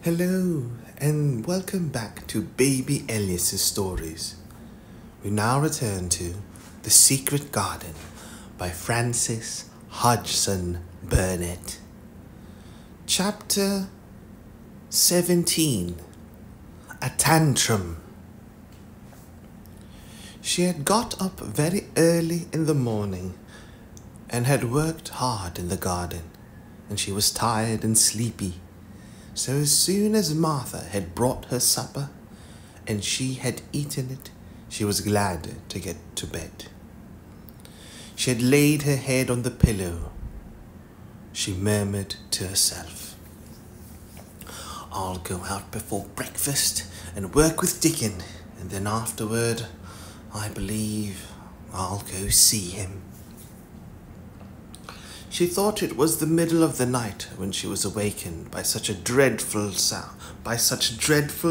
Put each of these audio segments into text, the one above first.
Hello and welcome back to Baby Elias's stories. We now return to The Secret Garden by Francis Hodgson Burnett. Chapter 17. A Tantrum. She had got up very early in the morning and had worked hard in the garden, and she was tired and sleepy. So as soon as Martha had brought her supper and she had eaten it, she was glad to get to bed. She had laid her head on the pillow. She murmured to herself, "I'll go out before breakfast and work with Dickon, and then afterward, I believe I'll go see him." She thought it was the middle of the night when she was awakened by such dreadful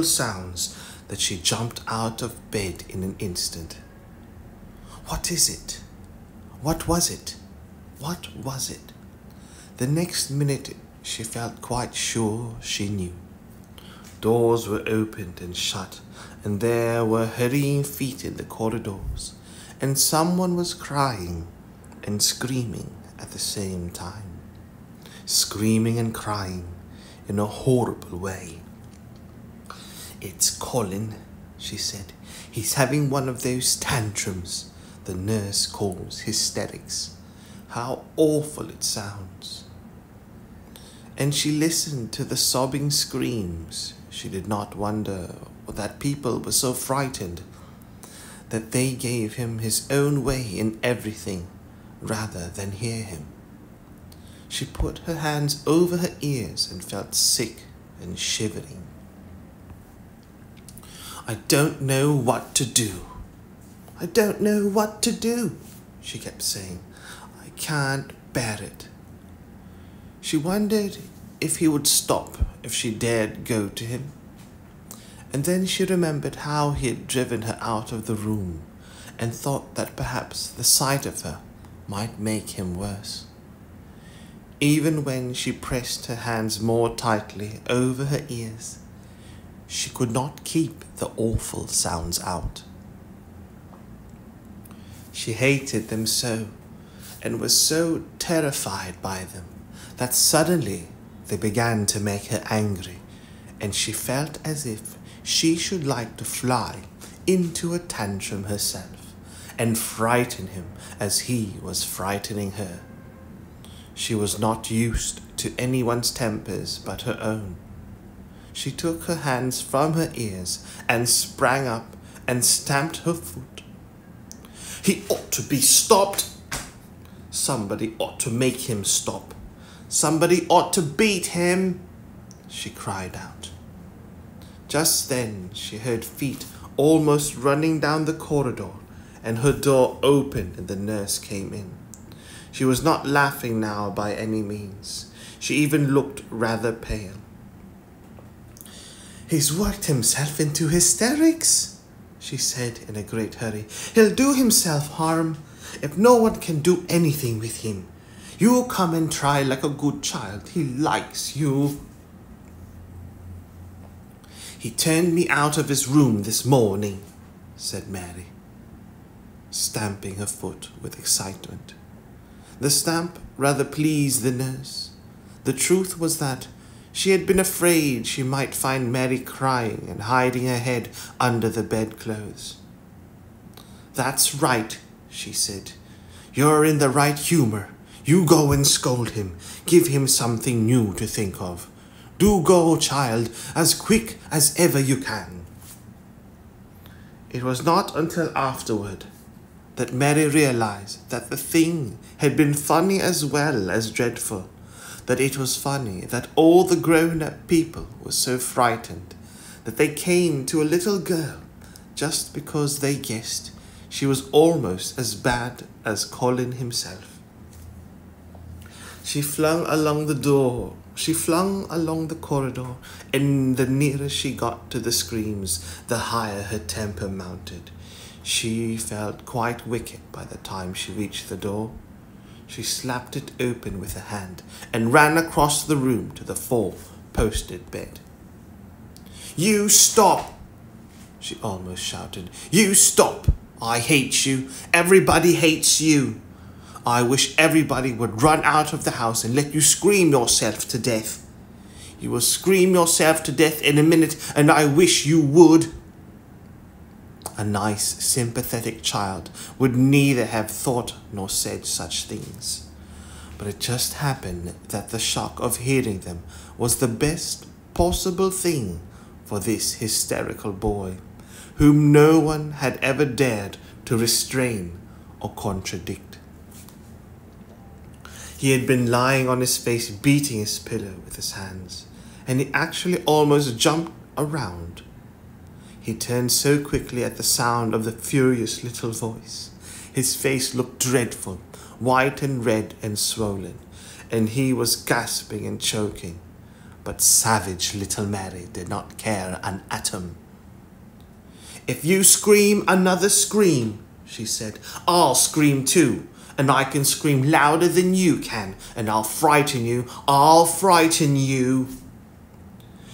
sounds that she jumped out of bed in an instant. What is it? What was it? What was it? The next minute she felt quite sure she knew. Doors were opened and shut, and there were hurrying feet in the corridors, and someone was crying and screaming at the same time, screaming and crying in a horrible way. "It's Colin," she said. "He's having one of those tantrums the nurse calls hysterics. How awful it sounds." And she listened to the sobbing screams. She did not wonder that people were so frightened that they gave him his own way in everything rather than hear him. She put her hands over her ears and felt sick and shivering. "I don't know what to do. I don't know what to do," she kept saying. "I can't bear it." She wondered if he would stop if she dared go to him. And then she remembered how he had driven her out of the room and thought that perhaps the sight of her might make him worse. Even when she pressed her hands more tightly over her ears, she could not keep the awful sounds out. She hated them so, and was so terrified by them, that suddenly they began to make her angry, and she felt as if she should like to fly into a tantrum herself and frighten him as he was frightening her. She was not used to anyone's tempers but her own. She took her hands from her ears and sprang up and stamped her foot. "He ought to be stopped. Somebody ought to make him stop. Somebody ought to beat him," she cried out. Just then she heard feet almost running down the corridor, and her door opened and the nurse came in. She was not laughing now by any means. She even looked rather pale. "He's worked himself into hysterics," she said in a great hurry. "He'll do himself harm if no one can do anything with him. You come and try like a good child. He likes you." "He turned me out of his room this morning," said Mary, stamping her foot with excitement. The stamp rather pleased the nurse. The truth was that she had been afraid she might find Mary crying and hiding her head under the bedclothes. "That's right," she said. "You're in the right humor. You go and scold him. Give him something new to think of. Do go, child, as quick as ever you can." It was not until afterward that Mary realized that the thing had been funny as well as dreadful, that it was funny that all the grown-up people were so frightened that they came to a little girl just because they guessed she was almost as bad as Colin himself. She flung along the corridor, and the nearer she got to the screams, the higher her temper mounted. She felt quite wicked by the time she reached the door. She slapped it open with her hand and ran across the room to the 4-posted bed. You stop! She almost shouted. You stop! I hate you. Everybody hates you. I wish everybody would run out of the house and let you scream yourself to death. You will scream yourself to death in a minute, and I wish you would. A nice, sympathetic child would neither have thought nor said such things. But it just happened that the shock of hearing them was the best possible thing for this hysterical boy, whom no one had ever dared to restrain or contradict. He had been lying on his face, beating his pillow with his hands, and he actually almost jumped around. He turned so quickly at the sound of the furious little voice. His face looked dreadful, white and red and swollen, and he was gasping and choking. But savage little Mary did not care an atom. If you scream another scream, she said, I'll scream too, and I can scream louder than you can, and I'll frighten you. I'll frighten you.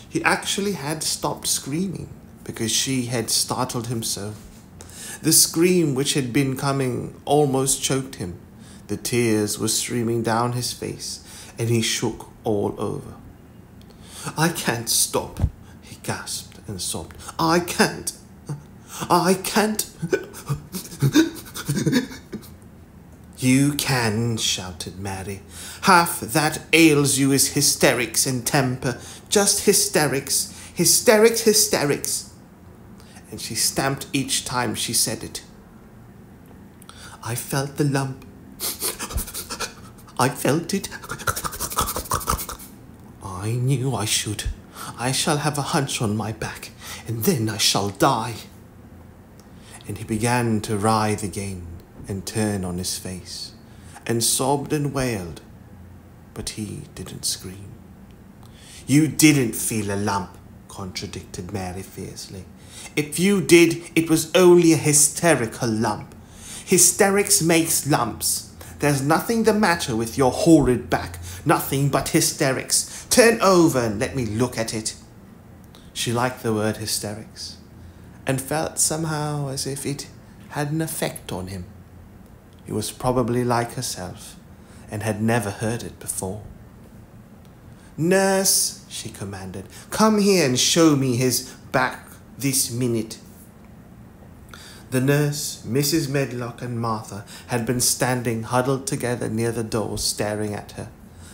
He actually had stopped screaming because she had startled him so. The scream which had been coming almost choked him. The tears were streaming down his face, and he shook all over. I can't stop, he gasped and sobbed. I can't. You can, shouted Mary. Half that ails you is hysterics and temper. Just hysterics. Hysterics, hysterics. And she stamped each time she said it. I felt the lump. I felt it. I knew I should. I shall have a hunch on my back, and then I shall die. And he began to writhe again and turn on his face, and sobbed and wailed, but he didn't scream. You didn't feel a lump, contradicted Mary fiercely. If you did, it was only a hysterical lump. Hysterics makes lumps. There's nothing the matter with your horrid back, nothing but hysterics. Turn over and let me look at it. She liked the word hysterics, and felt somehow as if it had an effect on him. He was probably like herself, and had never heard it before. Nurse, she commanded, come here and show me his back this minute. The nurse, Mrs. Medlock, and Martha had been standing huddled together near the door, staring at her,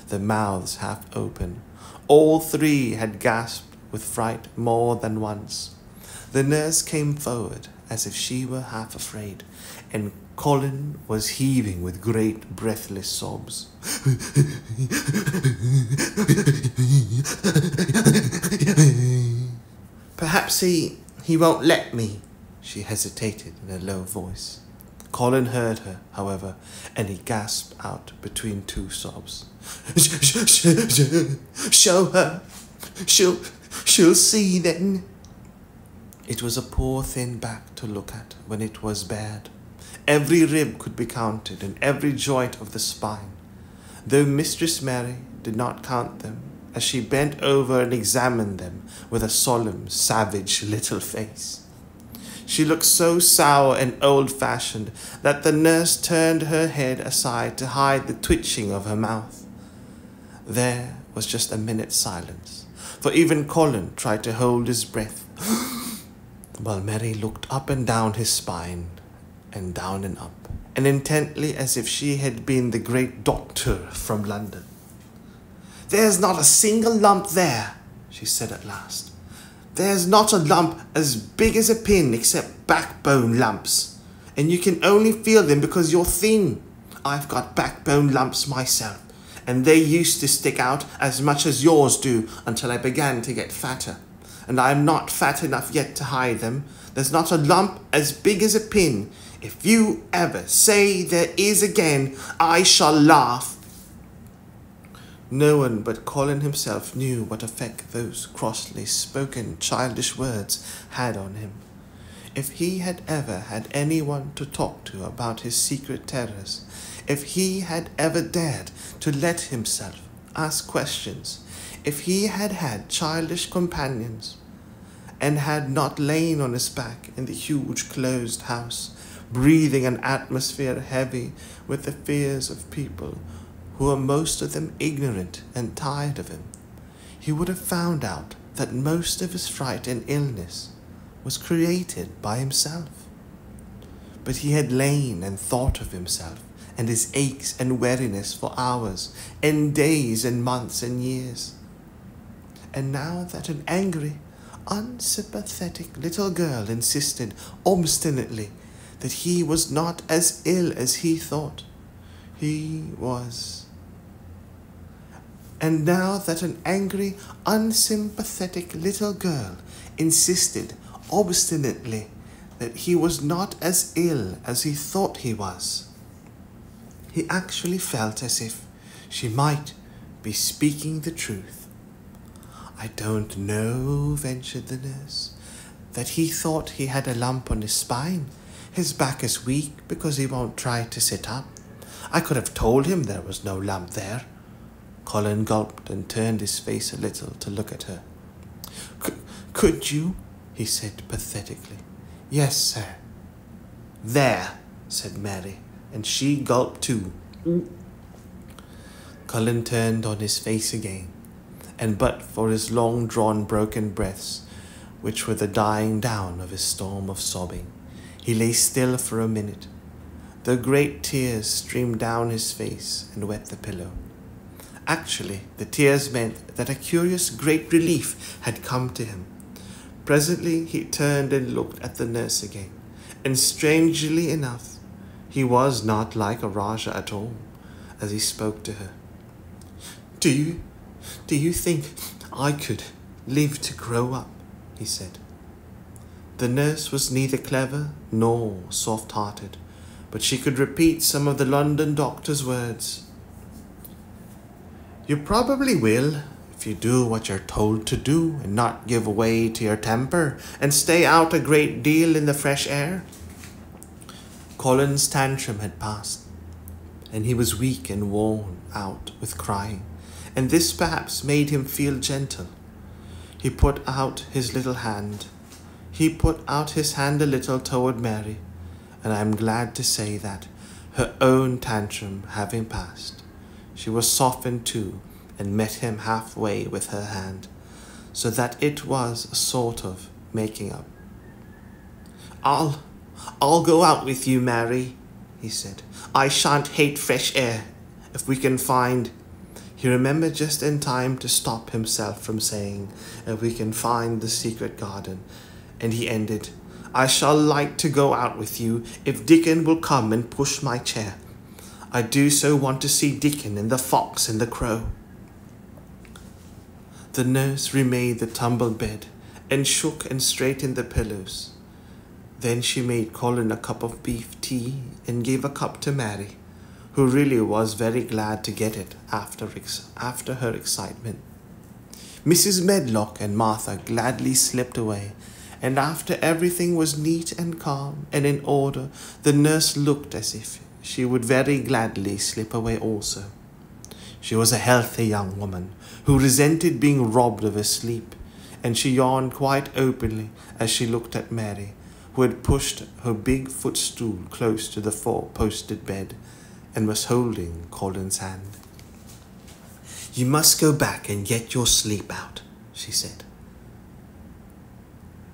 their mouths half open. All three had gasped with fright more than once. The nurse came forward as if she were half afraid, and Colin was heaving with great breathless sobs. Perhaps he won't let me, she hesitated in a low voice. Colin heard her, however, and he gasped out between two sobs. Show her. She'll see then. It was a poor thin back to look at when it was bared. Every rib could be counted, and every joint of the spine, though Mistress Mary did not count them, as she bent over and examined them with a solemn, savage little face. She looked so sour and old-fashioned that the nurse turned her head aside to hide the twitching of her mouth. There was just a minute's silence, for even Colin tried to hold his breath, while Mary looked up and down his spine, and down and up, and intently as if she had been the great doctor from London. There's not a single lump there, she said at last. There's not a lump as big as a pin except backbone lumps, and you can only feel them because you're thin. I've got backbone lumps myself, and they used to stick out as much as yours do until I began to get fatter, and I'm not fat enough yet to hide them. There's not a lump as big as a pin. If you ever say there is again, I shall laugh. No one but Colin himself knew what effect those crossly spoken childish words had on him. If he had ever had anyone to talk to about his secret terrors, if he had ever dared to let himself ask questions, if he had had childish companions, and had not lain on his back in the huge closed house, breathing an atmosphere heavy with the fears of people who were most of them ignorant and tired of him, he would have found out that most of his fright and illness was created by himself. But he had lain and thought of himself and his aches and weariness for hours and days and months and years. And now that an angry, unsympathetic little girl insisted obstinately that he was not as ill as he thought he was. And now that an angry, unsympathetic little girl insisted obstinately that he was not as ill as he thought he was, he actually felt as if she might be speaking the truth. "I don't know," ventured the nurse, "that he thought he had a lump on his spine. His back is weak because he won't try to sit up. I could have told him there was no lump there." Colin gulped and turned his face a little to look at her. Could you?" he said pathetically. "Yes, sir." "There," said Mary, and she gulped too. Colin turned on his face again, and but for his long-drawn broken breaths, which were the dying down of his storm of sobbing, he lay still for a minute. The great tears streamed down his face and wet the pillow. Actually, the tears meant that a curious great relief had come to him. Presently he turned and looked at the nurse again, and strangely enough, he was not like a Rajah at all as he spoke to her. Do you think I could live to grow up?" he said. The nurse was neither clever nor soft-hearted, but she could repeat some of the London doctor's words. "You probably will, if you do what you're told to do and not give way to your temper and stay out a great deal in the fresh air." Colin's tantrum had passed, and he was weak and worn out with crying, and this perhaps made him feel gentle. He put out his hand a little toward Mary, and I am glad to say that, her own tantrum having passed, she was softened too and met him halfway with her hand, so that it was a sort of making up. I'll go out with you, Mary," he said. "I shan't hate fresh air if we can find—" He remembered just in time to stop himself from saying, "if we can find the secret garden," and he ended, "I shall like to go out with you if Dickon will come and push my chair. I do so want to see Dickon and the fox and the crow." The nurse remade the tumbled bed and shook and straightened the pillows. Then she made Colin a cup of beef tea and gave a cup to Mary, who really was very glad to get it after her excitement. Mrs. Medlock and Martha gladly slipped away, and after everything was neat and calm and in order, the nurse looked as if she would very gladly slip away also. She was a healthy young woman who resented being robbed of her sleep, and she yawned quite openly as she looked at Mary, who had pushed her big footstool close to the four-posted bed and was holding Colin's hand. "You must go back and get your sleep out," she said.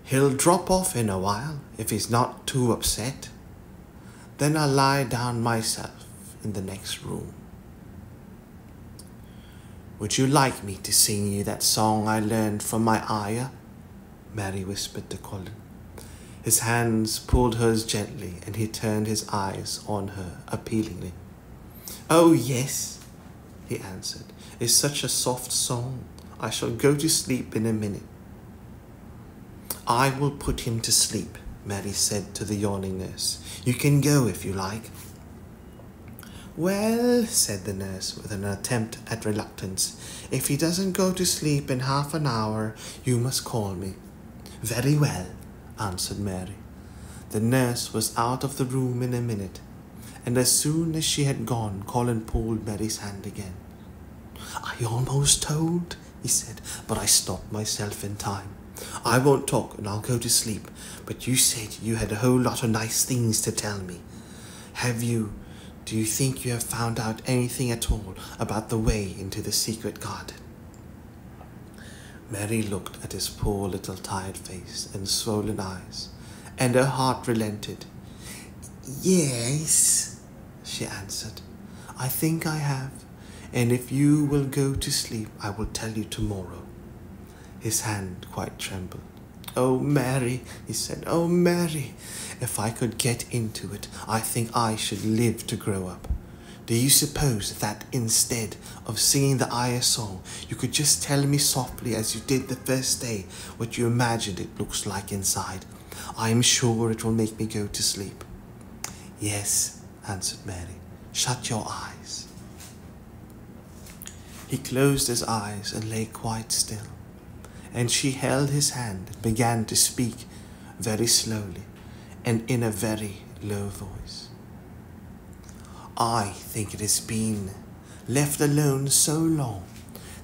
"He'll drop off in a while if he's not too upset. Then I'll lie down myself in the next room." "Would you like me to sing you that song I learned from my ayah?" Mary whispered to Colin. His hands pulled hers gently, and he turned his eyes on her appealingly. "Oh, yes," he answered. "It's such a soft song. I shall go to sleep in a minute." "I will put him to sleep," Mary said to the yawning nurse. "You can go if you like." "Well," said the nurse with an attempt at reluctance, "if he doesn't go to sleep in half an hour, you must call me." "Very well," answered Mary. The nurse was out of the room in a minute, and as soon as she had gone, Colin pulled Mary's hand again. "I almost told," he said, "but I stopped myself in time. I won't talk and I'll go to sleep, but you said you had a whole lot of nice things to tell me. Do you think you have found out anything at all about the way into the secret garden? Mary looked at his poor little tired face and swollen eyes, and her heart relented. Yes, she answered. I think I have, and if you will go to sleep, I will tell you tomorrow. His hand quite trembled. Oh, Mary, he said, oh, Mary, if I could get into it, I think I should live to grow up. Do you suppose that instead of singing the Aya song, you could just tell me softly as you did the first day what you imagined it looks like inside? I am sure it will make me go to sleep. Yes, answered Mary. Shut your eyes. He closed his eyes and lay quite still, and she held his hand and began to speak very slowly and in a very low voice. I think it has been left alone so long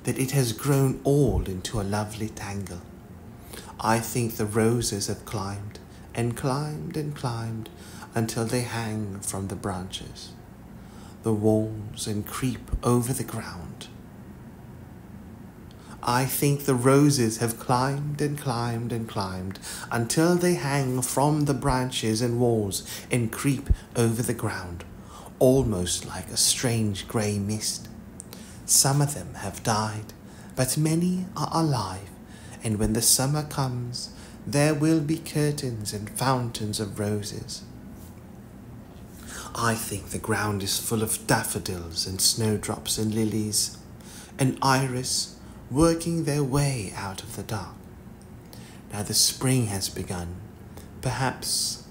that it has grown all into a lovely tangle. I think the roses have climbed and climbed and climbed until they hang from the branches, the walls, and creep over the ground. I think the roses have climbed and climbed and climbed until they hang from the branches and walls and creep over the ground, almost like a strange grey mist. Some of them have died, but many are alive, and when the summer comes, there will be curtains and fountains of roses. I think the ground is full of daffodils and snowdrops and lilies, and iris working their way out of the dark. Now the spring has begun. Perhaps.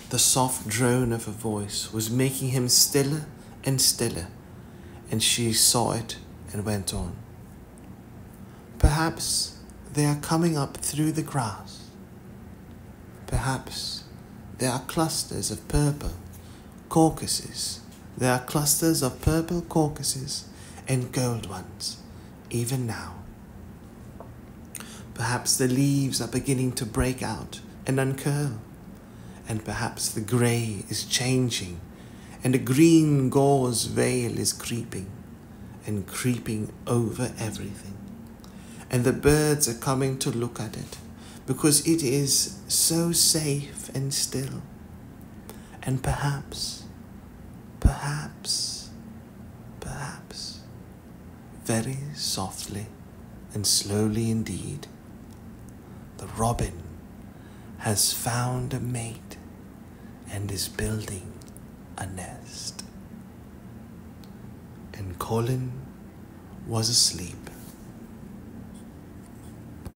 The soft drone of her voice was making him stiller and stiller, and she saw it and went on. Perhaps they are coming up through the grass. Perhaps there are clusters of purple crocuses. There are clusters of purple crocuses and gold ones, even now. Perhaps the leaves are beginning to break out and uncurl, and perhaps the grey is changing, and a green gauze veil is creeping and creeping over everything, and the birds are coming to look at it, because it is so safe and still. And perhaps, very softly and slowly indeed, the robin has found a mate and is building a nest. And Colin was asleep.